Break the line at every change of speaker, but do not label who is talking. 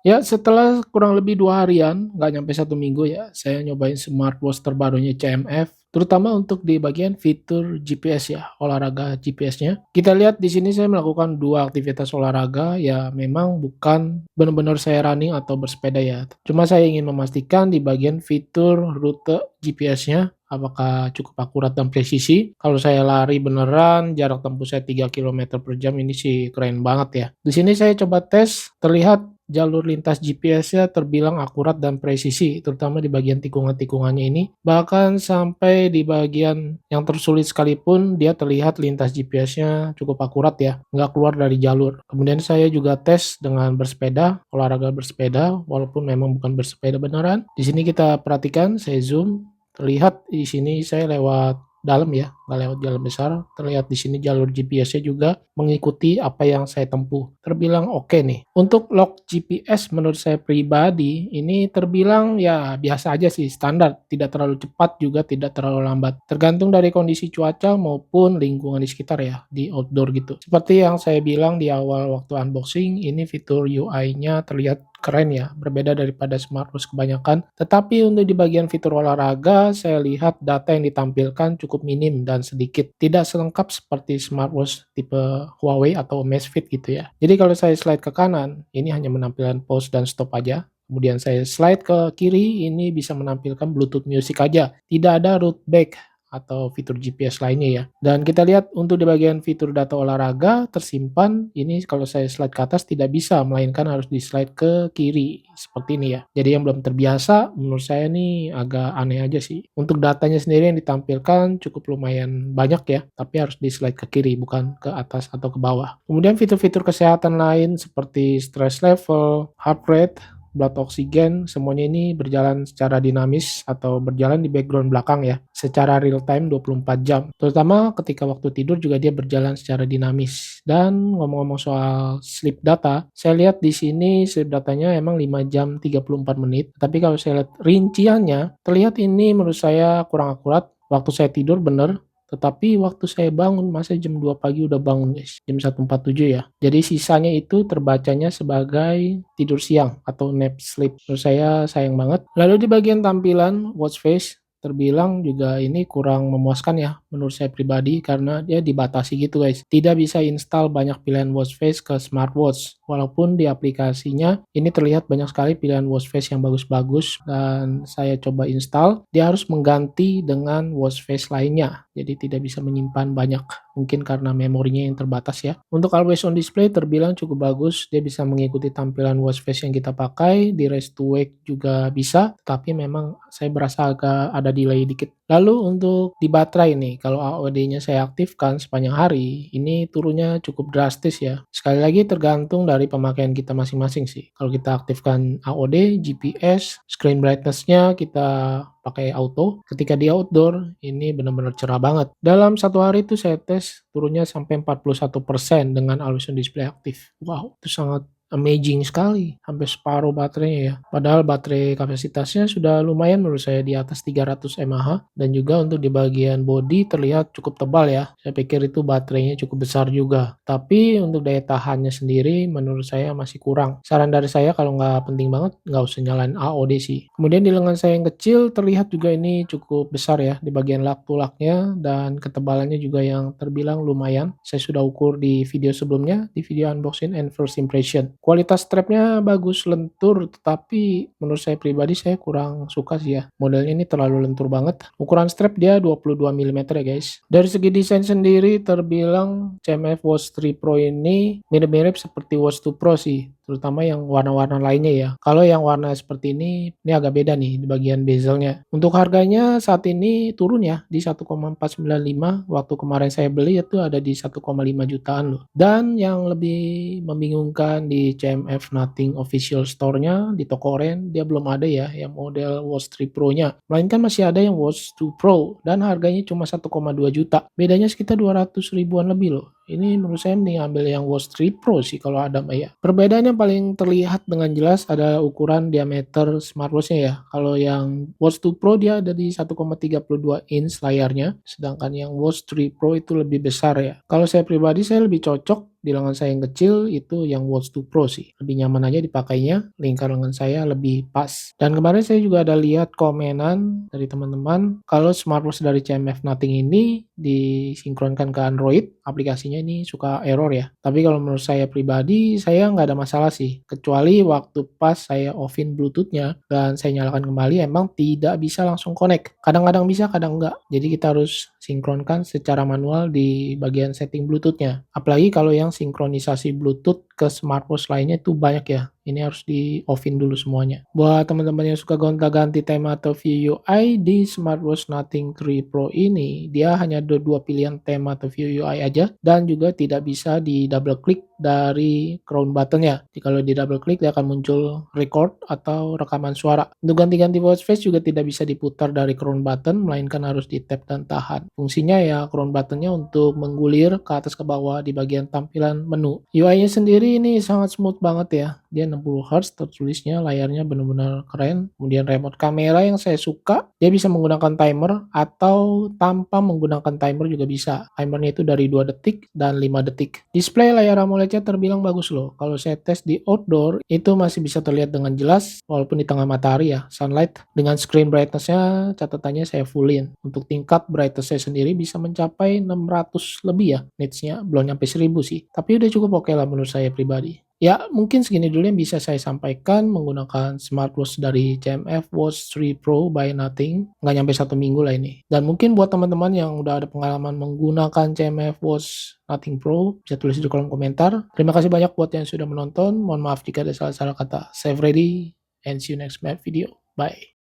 Ya, setelah kurang lebih 2 harian, nggak nyampe 1 minggu ya, saya nyobain smartwatch terbarunya CMF, terutama untuk di bagian fitur GPS ya, olahraga GPS-nya. Kita lihat di sini saya melakukan 2 aktivitas olahraga, ya memang bukan benar-benar saya running atau bersepeda ya. Cuma saya ingin memastikan di bagian fitur rute GPS-nya, apakah cukup akurat dan presisi. Kalau saya lari beneran, jarak tempuh saya 3 kilometer per jam, ini sih keren banget ya. Di sini saya coba tes, terlihat jalur lintas GPS-nya terbilang akurat dan presisi, terutama di bagian tikungan-tikungannya ini. Bahkan sampai di bagian yang tersulit sekalipun, dia terlihat lintas GPS-nya cukup akurat ya, nggak keluar dari jalur. Kemudian saya juga tes dengan bersepeda, olahraga bersepeda, walaupun memang bukan bersepeda beneran. Di sini kita perhatikan, saya zoom, terlihat di sini saya lewat dalam ya, nggak lewat jalan besar. Terlihat di sini jalur GPS-nya juga mengikuti apa yang saya tempuh. Terbilang oke nih. Untuk log GPS menurut saya pribadi ini terbilang ya biasa aja sih, standar. Tidak terlalu cepat juga tidak terlalu lambat. Tergantung dari kondisi cuaca maupun lingkungan di sekitar ya, di outdoor gitu. Seperti yang saya bilang di awal waktu unboxing, ini fitur UI-nya terlihat keren ya, berbeda daripada smartwatch kebanyakan. Tetapi untuk di bagian fitur olahraga, saya lihat data yang ditampilkan cukup minim dan sedikit. Tidak selengkap seperti smartwatch tipe Huawei atau Amazfit gitu ya. Jadi kalau saya slide ke kanan, ini hanya menampilkan pause dan stop aja. Kemudian saya slide ke kiri, ini bisa menampilkan Bluetooth Music aja. Tidak ada root back atau fitur GPS lainnya ya. Dan kita lihat untuk di bagian fitur data olahraga tersimpan, ini kalau saya slide ke atas tidak bisa, melainkan harus di slide ke kiri, seperti ini ya. Jadi yang belum terbiasa, menurut saya nih agak aneh aja sih. Untuk datanya sendiri yang ditampilkan cukup lumayan banyak ya, tapi harus di slide ke kiri, bukan ke atas atau ke bawah. Kemudian fitur-fitur kesehatan lain seperti stress level, heart rate, blood oxygen, semuanya ini berjalan secara dinamis atau berjalan di background belakang ya, secara real time 24 jam. Terutama ketika waktu tidur juga dia berjalan secara dinamis. Dan ngomong-ngomong soal sleep data, saya lihat di sini sleep datanya emang 5 jam 34 menit, tapi kalau saya lihat rinciannya, terlihat ini menurut saya kurang akurat. Waktu saya tidur bener, tetapi waktu saya bangun, masa jam 2 pagi udah bangun guys, jam 1.47 ya. Jadi sisanya itu terbacanya sebagai tidur siang atau nap sleep. Menurut saya sayang banget. Lalu di bagian tampilan watch face, terbilang juga ini kurang memuaskan ya menurut saya pribadi karena dia dibatasi gitu guys. Tidak bisa install banyak pilihan watch face ke smartwatch. Walaupun di aplikasinya ini terlihat banyak sekali pilihan watch face yang bagus-bagus dan saya coba install, dia harus mengganti dengan watch face lainnya. Jadi tidak bisa menyimpan banyak, mungkin karena memorinya yang terbatas ya. Untuk always on display terbilang cukup bagus, dia bisa mengikuti tampilan watch face yang kita pakai, di raise to wake juga bisa, tapi memang saya berasa agak ada delay dikit. Lalu untuk di baterai nih, kalau AOD-nya saya aktifkan sepanjang hari, ini turunnya cukup drastis ya. Sekali lagi tergantung dari pemakaian kita masing-masing sih. Kalau kita aktifkan AOD, GPS, screen brightness-nya kita pakai auto. Ketika di outdoor, ini benar-benar cerah banget. Dalam 1 hari itu saya tes turunnya sampai 41% dengan always on display aktif. Wow, itu sangat amazing sekali, hampir separuh baterainya ya. Padahal baterai kapasitasnya sudah lumayan menurut saya di atas 300 mAh dan juga untuk di bagian bodi terlihat cukup tebal ya. Saya pikir itu baterainya cukup besar juga. Tapi untuk daya tahannya sendiri menurut saya masih kurang. Saran dari saya kalau nggak penting banget nggak usah nyalain AOD sih. Kemudian di lengan saya yang kecil terlihat juga ini cukup besar ya di bagian lak-tulaknya dan ketebalannya juga yang terbilang lumayan. Saya sudah ukur di video sebelumnya, di video unboxing and first impression. Kualitas strapnya bagus, lentur, tetapi menurut saya pribadi saya kurang suka sih ya. Modelnya ini terlalu lentur banget. Ukuran strap dia 22 mm ya guys. Dari segi desain sendiri terbilang CMF Watch 3 Pro ini mirip-mirip seperti Watch 2 Pro sih, terutama yang warna-warna lainnya ya. Kalau yang warna seperti ini agak beda nih di bagian bezelnya. Untuk harganya saat ini turun ya di 1,495, waktu kemarin saya beli itu ada di 1,5 jutaan loh. Dan yang lebih membingungkan di CMF Nothing official store-nya di toko oren dia belum ada ya yang model Watch 3 Pro-nya. Melainkan masih ada yang Watch 2 Pro dan harganya cuma 1,2 juta. Bedanya sekitar 200 ribuan lebih loh. Ini menurut saya mending ambil yang Watch 3 Pro sih kalau ada mah ya. Perbedaan yang paling terlihat dengan jelas adalah ukuran diameter smartwatch-nya ya. Kalau yang Watch 2 Pro dia ada di 1,32 inch layarnya, sedangkan yang Watch 3 Pro itu lebih besar ya. Kalau saya pribadi saya lebih cocok di lengan saya yang kecil itu yang Watch 2 Pro sih. Lebih nyaman aja dipakainya, lingkar lengan saya lebih pas. Dan kemarin saya juga ada lihat komenan dari teman-teman kalau smartwatch dari CMF Nothing ini disinkronkan ke Android, aplikasinya ini suka error ya. Tapi kalau menurut saya pribadi, saya nggak ada masalah sih. Kecuali waktu pas saya offin Bluetooth-nya dan saya nyalakan kembali, emang tidak bisa langsung connect. Kadang-kadang bisa, kadang enggak. Jadi kita harus sinkronkan secara manual di bagian setting Bluetooth-nya. Apalagi kalau yang sinkronisasi Bluetooth ke smartwatch lainnya itu banyak ya. Ini harus di offin dulu semuanya. Buat teman-teman yang suka gonta-ganti tema atau view UI di smartwatch Nothing 3 Pro ini, dia hanya ada dua pilihan tema atau view UI aja dan juga tidak bisa di double klik dari crown buttonnya. Jadi kalau di double klik dia akan muncul record atau rekaman suara. Untuk ganti-ganti watch face juga tidak bisa diputar dari crown button, melainkan harus di tap dan tahan. Fungsinya ya crown buttonnya untuk menggulir ke atas ke bawah di bagian tampilan menu. UI-nya sendiri ini sangat smooth banget ya. Dia 60 Hz tertulisnya, layarnya benar-benar keren. Kemudian remote kamera yang saya suka, dia bisa menggunakan timer atau tanpa menggunakan timer juga bisa. Timernya itu dari 2 detik dan 5 detik. Display layar AMOLED-nya terbilang bagus loh. Kalau saya tes di outdoor, itu masih bisa terlihat dengan jelas walaupun di tengah matahari ya, sunlight. Dengan screen brightness-nya, catatannya saya fullin. Untuk tingkat brightness saya sendiri bisa mencapai 600 lebih ya, nits-nya belum nyampe 1000 sih. Tapi udah cukup oke lah menurut saya pribadi. Ya, mungkin segini dulu yang bisa saya sampaikan menggunakan smartwatch dari CMF Watch 3 Pro by Nothing. Nggak nyampe 1 minggu lah ini. Dan mungkin buat teman-teman yang udah ada pengalaman menggunakan CMF Watch Nothing Pro, bisa tulis di kolom komentar. Terima kasih banyak buat yang sudah menonton. Mohon maaf jika ada salah-salah kata. Save ready and see you next video. Bye.